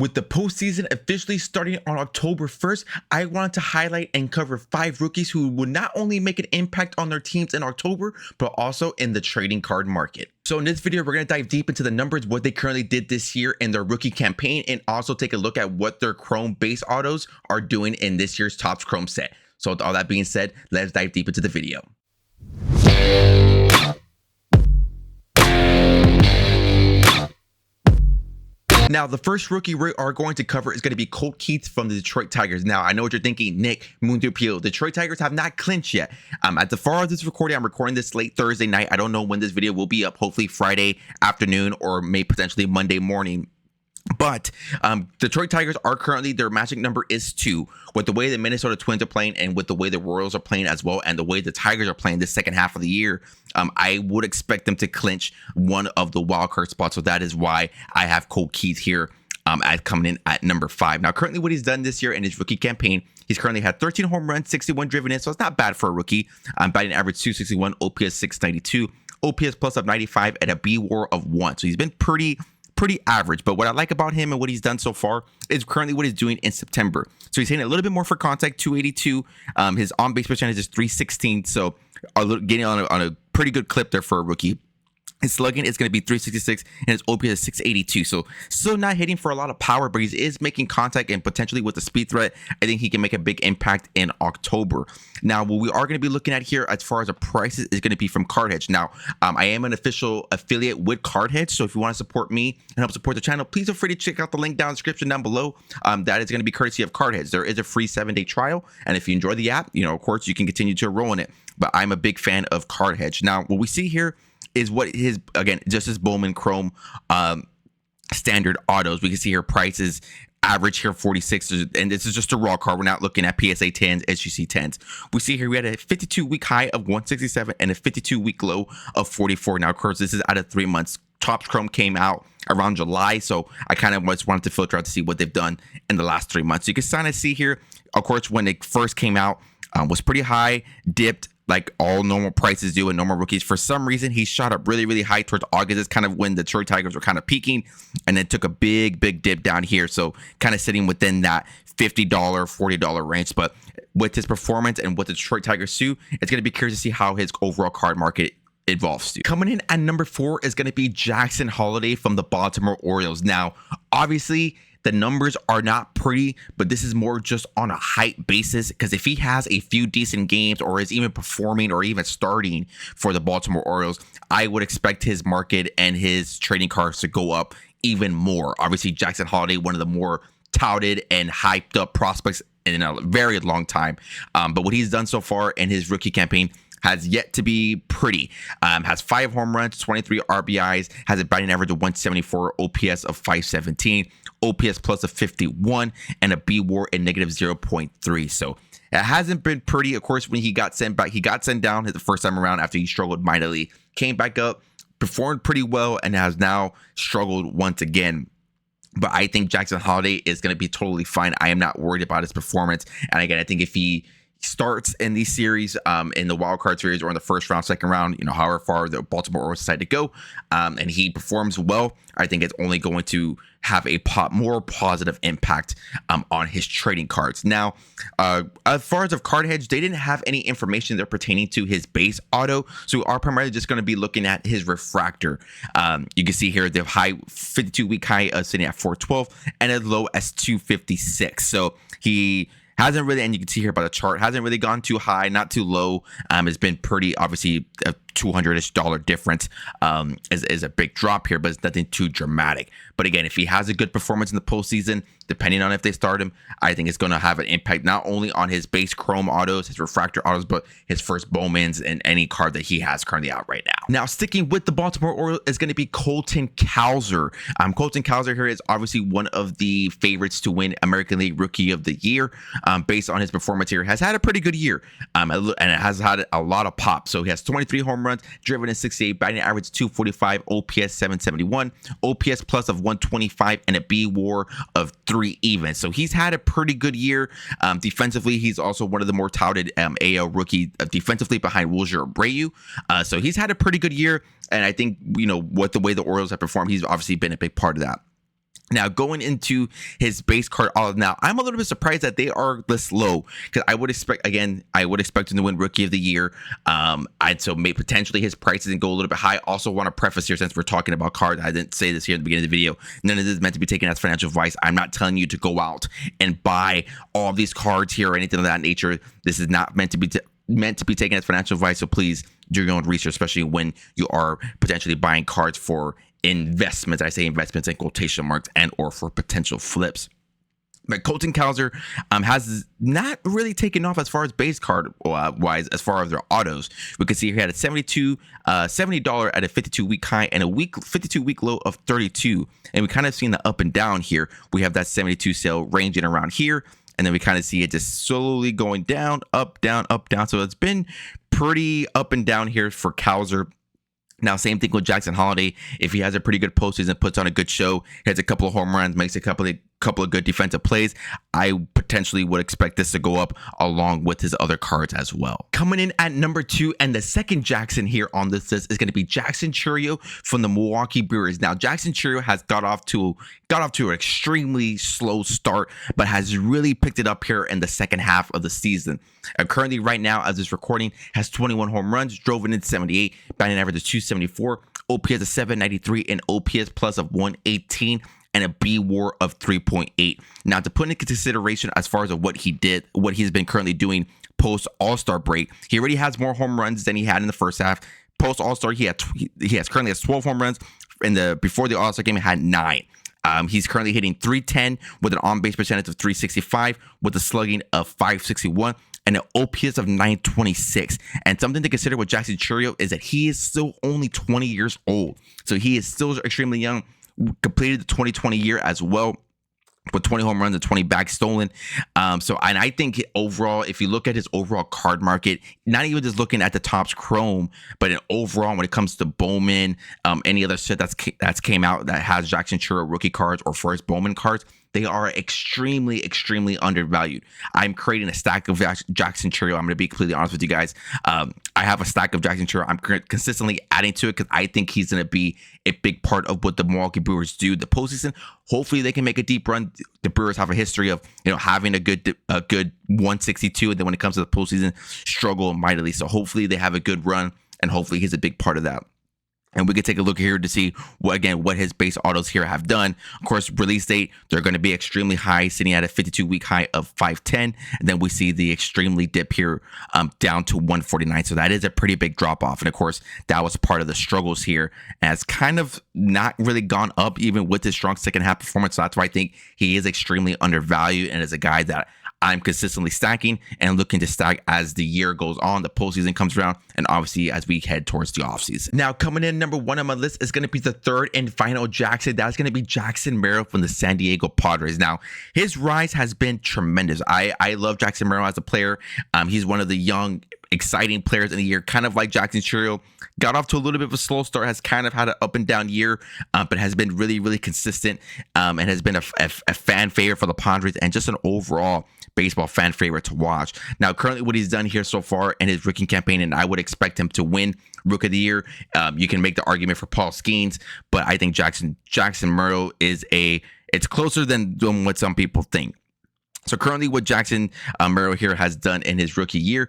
With the postseason officially starting on October 1st, I wanted to highlight and cover 5 rookies who would not only make an impact on their teams in October, but also in the trading card market. So in this video, we're going to dive deep into the numbers, what they currently did this year in their rookie campaign, and also take a look at what their Chrome base autos are doing in this year's Topps Chrome set. So with all that being said, let's dive deep into the video. Now, the first rookie we are going to cover is going to be Colt Keats from the Detroit Tigers. Now, I know what you're thinking, Nick, Mundo Pio. Detroit Tigers have not clinched yet. At the far of this recording, I'm recording this late Thursday night. I don't know when this video will be up, hopefully Friday afternoon or maybe potentially Monday morning. But Detroit Tigers are currently, their magic number is 2. With the way the Minnesota Twins are playing and with the way the Royals are playing as well and the way the Tigers are playing this second half of the year, I would expect them to clinch one of the wild card spots. So that is why I have Colt Keats here as coming in at number 5. Now, currently what he's done this year in his rookie campaign, he's currently had 13 home runs, 61 driven in. So it's not bad for a rookie. Batting average 261, OPS 692, OPS plus of 95, and a B-WAR of 1. So he's been pretty average. But what I like about him and what he's done so far is currently what he's doing in September. So he's hitting a little bit more for contact, 282. His on-base percentage is 316. So getting on a pretty good clip there for a rookie. His slugging is going to be 366 and his OPS is 682. So still not hitting for a lot of power, but he is making contact, and potentially with the speed threat, I think he can make a big impact in October. Now, what we are going to be looking at here as far as the prices is going to be from Card Hedge. Now, I am an official affiliate with Card Hedge, so if you want to support me and help support the channel, please feel free to check out the link down in the description down below. That is going to be courtesy of Card Hedge. There is a free 7-day trial, and if you enjoy the app, of course, you can continue to enroll in it. But I'm a big fan of Card Hedge. Now, what we see here is what his, again, just his Bowman Chrome standard autos. We can see here prices average here 46, and this is just a raw card. We're not looking at PSA 10s, SGC 10s. We see here we had a 52-week high of 167 and a 52-week low of 44. Now, of course, this is out of 3 months. Topps Chrome came out around July, so I kind of just wanted to filter out to see what they've done in the last 3 months. So you can kind of see here, of course, when it first came out, was pretty high, dipped, like all normal prices do and normal rookies. For some reason, he shot up really high towards August. It's kind of when the Detroit Tigers were kind of peaking, and then took a big dip down here. So kind of sitting within that $50, $40 range. But with his performance and what the Detroit Tigers do, it's going to be curious to see how his overall card market evolves to. Coming in at number 4 is going to be Jackson Holliday from the Baltimore Orioles. Now, obviously, the numbers are not pretty, but this is more just on a hype basis, because if he has a few decent games or is even performing or even starting for the Baltimore Orioles, I would expect his market and his trading cards to go up even more. Obviously, Jackson Holliday, one of the more touted and hyped up prospects in a very long time. But what he's done so far in his rookie campaign has yet to be pretty. Has 5 home runs, 23 RBIs, has a batting average of 174, OPS of 517, OPS plus of 51, and a B-WAR at negative 0.3. So it hasn't been pretty. Of course, when he got sent back, he got sent down the first time around after he struggled mightily, came back up, performed pretty well, and has now struggled once again. But I think Jackson Holliday is going to be totally fine. I am not worried about his performance. And again, I think if he starts in these series, in the wild card series or in the first round, second round, however far the Baltimore Orioles decide to go, and he performs well, I think it's only going to have a more positive impact on his trading cards. Now, as far as of Card Hedge, they didn't have any information there pertaining to his base auto, so we are primarily just going to be looking at his refractor. You can see here the high 52-week high sitting at 412 and as low as 256. So he hasn't really, and you can see here by the chart, hasn't really gone too high, not too low. It's been pretty, obviously, a $200-ish difference is a big drop here, but it's nothing too dramatic. But again, if he has a good performance in the postseason, depending on if they start him, I think it's going to have an impact not only on his base Chrome autos, his refractor autos, but his first Bowmans and any card that he has currently out right now. Now, sticking with the Baltimore Orioles is going to be Colton Cowser. Colton Cowser here is obviously one of the favorites to win American League Rookie of the Year. Based on his performance here, has had a pretty good year, and it has had a lot of pop. So he has 23 home runs, driven in 68, batting average 245, OPS 771, OPS plus of 125, and a B-WAR of 3 even. So he's had a pretty good year. Defensively, he's also one of the more touted AL rookie defensively behind Wilger Abreu. So he's had a pretty good year, and I think, with the way the Orioles have performed, he's obviously been a big part of that. Now, going into his base card, now I'm a little bit surprised that they are this low, because I would expect him to win Rookie of the Year. So potentially his price doesn't go a little bit high. Also, want to preface here, since we're talking about cards, I didn't say this here at the beginning of the video. None of this is meant to be taken as financial advice. I'm not telling you to go out and buy all these cards here or anything of that nature. This is not meant to be taken as financial advice. So please do your own research, especially when you are potentially buying cards for investments. I say investments in quotation marks, and or for potential flips. But Colton Cowser has not really taken off as far as base card wise, as far as their autos. We can see he had a $70 at a 52-week high and a 52-week low of 32. And we kind of seen the up and down here. We have that 72 sale ranging around here. And then we kind of see it just slowly going down, up, down, up, down. So it's been pretty up and down here for Cowser. Now, same thing with Jackson Holiday. If he has a pretty good postseason, puts on a good show, hits a couple of home runs, makes a couple of good defensive plays, I potentially would expect this to go up along with his other cards as well. Coming in at number 2, and the second Jackson here on this list is going to be Jackson Chourio from the Milwaukee Brewers. Now, Jackson Chourio has got off to an extremely slow start, but has really picked it up here in the second half of the season. Currently, right now, as this recording, has 21 home runs, drove in 78, batting average of 274, OPS of 793, and OPS plus of 118. And a B-WAR of 3.8. Now, to put into consideration as far as what he's been currently doing post All-Star break, he already has more home runs than he had in the first half. Post All-Star, he currently has 12 home runs. Before the All-Star game, he had 9. He's currently hitting .310 with an on-base percentage of .365, with a slugging of .561. And an OPS of 926. And something to consider with Jackson Chourio is that he is still only 20 years old. So he is still extremely young. Completed the 2020 year as well, with 20 home runs and 20 bags stolen. And I think overall, if you look at his overall card market, not even just looking at the Topps Chrome, but overall when it comes to Bowman, any other set that's came out that has Jackson Chourio rookie cards or first Bowman cards, they are extremely, extremely undervalued. I'm creating a stack of Jackson Chourio. I'm going to be completely honest with you guys. I have a stack of Jackson Chourio. I'm consistently adding to it because I think he's going to be a big part of what the Milwaukee Brewers do the postseason. Hopefully, they can make a deep run. The Brewers have a history of having a good 162, and then when it comes to the postseason, struggle mightily. So hopefully, they have a good run, and hopefully, he's a big part of that. And we could take a look here to see what his base autos here have done. Of course, release date, they're going to be extremely high, sitting at a 52-week high of 510. And then we see the extremely dip here down to 149. So that is a pretty big drop off. And of course, that was part of the struggles here. And it's kind of not really gone up even with his strong second half performance. So that's why I think he is extremely undervalued and is a guy that I'm consistently stacking and looking to stack as the year goes on, the postseason comes around, and obviously as we head towards the offseason. Now, coming in number 1 on my list is going to be the third and final Jackson. That's going to be Jackson Merrill from the San Diego Padres. Now, his rise has been tremendous. I love Jackson Merrill as a player. He's one of the young, exciting players in the year, kind of like Jackson Chourio. Got off to a little bit of a slow start, has kind of had an up and down year, but has been really, really consistent and has been a fan favorite for the Padres and just an overall baseball fan favorite to watch. Now, currently what he's done here so far in his rookie campaign, and I would expect him to win Rookie of the Year. You can make the argument for Paul Skeens, but I think Jackson Merrill it's closer than what some people think. So currently what Jackson Merrill here has done in his rookie year,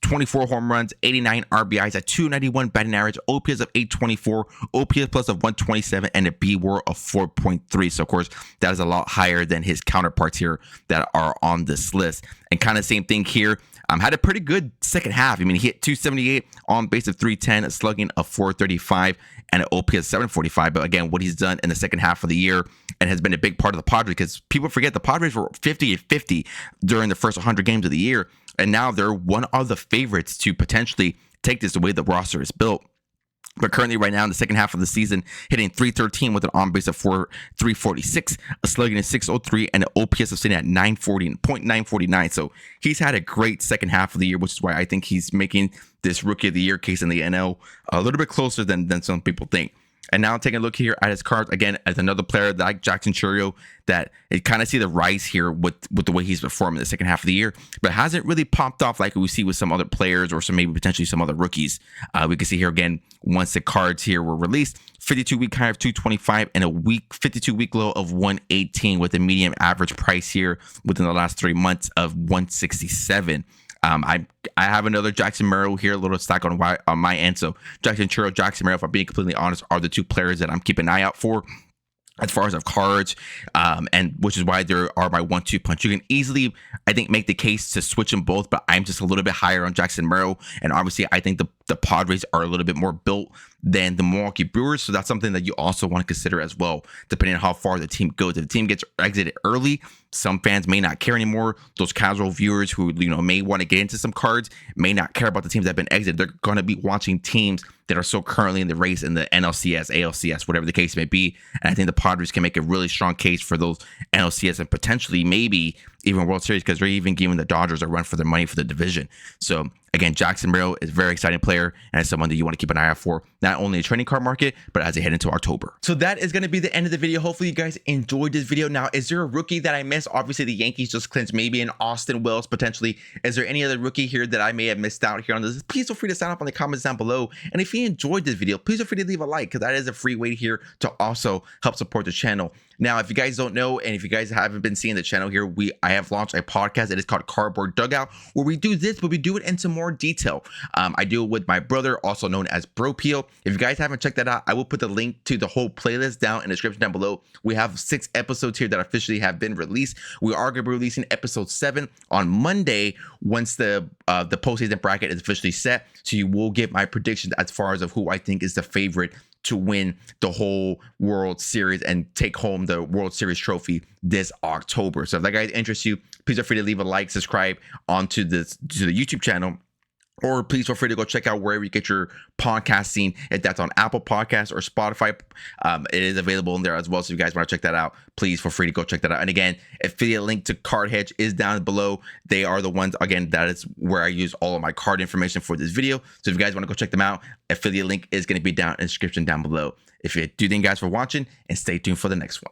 24 home runs, 89 RBIs at 291 batting average, OPS of 824, OPS plus of 127, and a B-WAR of 4.3. So of course, that is a lot higher than his counterparts here that are on this list. And kind of same thing here. Had a pretty good second half. I mean, he hit 278 on base of 310, a slugging of 435, and an OPS 745. But again, what he's done in the second half of the year and has been a big part of the Padres, because people forget the Padres were 50-50 during the first 100 games of the year, and now they're one of the favorites to potentially take this the way the roster is built. But currently right now in the second half of the season, hitting .313 with an on-base of 346, a slugging of 603, and an OPS of sitting at 949. So he's had a great second half of the year, which is why I think he's making this Rookie of the Year case in the NL a little bit closer than some people think. And now taking a look here at his cards again as another player like Jackson Chourio, that it kind of see the rise here with the way he's performing in the second half of the year, but hasn't really popped off like we see with some other players or some maybe potentially some other rookies. We can see here again, once the cards here were released, 52-week high of 225 and a 52-week low of 118 with a median average price here within the last 3 months of 167. I have another Jackson Merrill here, a little stack on my end. So Jackson Chourio, Jackson Merrill, if I'm being completely honest, are the two players that I'm keeping an eye out for as far as of cards, and which is why there are my 1-2 punch. You can easily, I think, make the case to switch them both, but I'm just a little bit higher on Jackson Merrill, and obviously I think the Padres are a little bit more built than the Milwaukee Brewers, so that's something that you also want to consider as well, depending on how far the team goes. If the team gets exited early, some fans may not care anymore. Those casual viewers who may want to get into some cards may not care about the teams that have been exited. They're going to be watching teams that are still currently in the race in the NLCS, ALCS, whatever the case may be. And I think the Padres can make a really strong case for those NLCS and potentially maybe even World Series, because they're even giving the Dodgers a run for their money for the division. So again, Jackson Merrill is a very exciting player and it's someone that you want to keep an eye out for, not only in the trading card market, but as they head into October. So that is going to be the end of the video. Hopefully you guys enjoyed this video. Now, is there a rookie that I missed? Obviously the Yankees just clinched, maybe an Austin Wells potentially. Is there any other rookie here that I may have missed out here on this? Please feel free to sign up on the comments down below. And if you enjoyed this video, please feel free to leave a like, because that is a free way here to also help support the channel. Now, if you guys don't know, and if you guys haven't been seeing the channel here, I have launched a podcast. It is called Cardboard Dugout, where we do this, but we do it into more detail. I do it with my brother, also known as Bro Peel. If you guys haven't checked that out, I will put the link to the whole playlist down in the description down below. We have 6 episodes here that officially have been released. We are going to be releasing episode 7 on Monday once the postseason bracket is officially set. So you will get my predictions as far as of who I think is the favorite to win the whole World Series and take home the World Series trophy this October. So if that guys interests you, please feel free to leave a like, subscribe onto the YouTube channel, or please feel free to go check out wherever you get your podcasting. If that's on Apple Podcasts or Spotify, it is available in there as well. So if you guys want to check that out, please feel free to go check that out. And again, affiliate link to Card Hedge is down below. They are the ones, again, that is where I use all of my card information for this video. So if you guys want to go check them out, affiliate link is going to be down in the description down below. If you do, thank you guys for watching and stay tuned for the next one.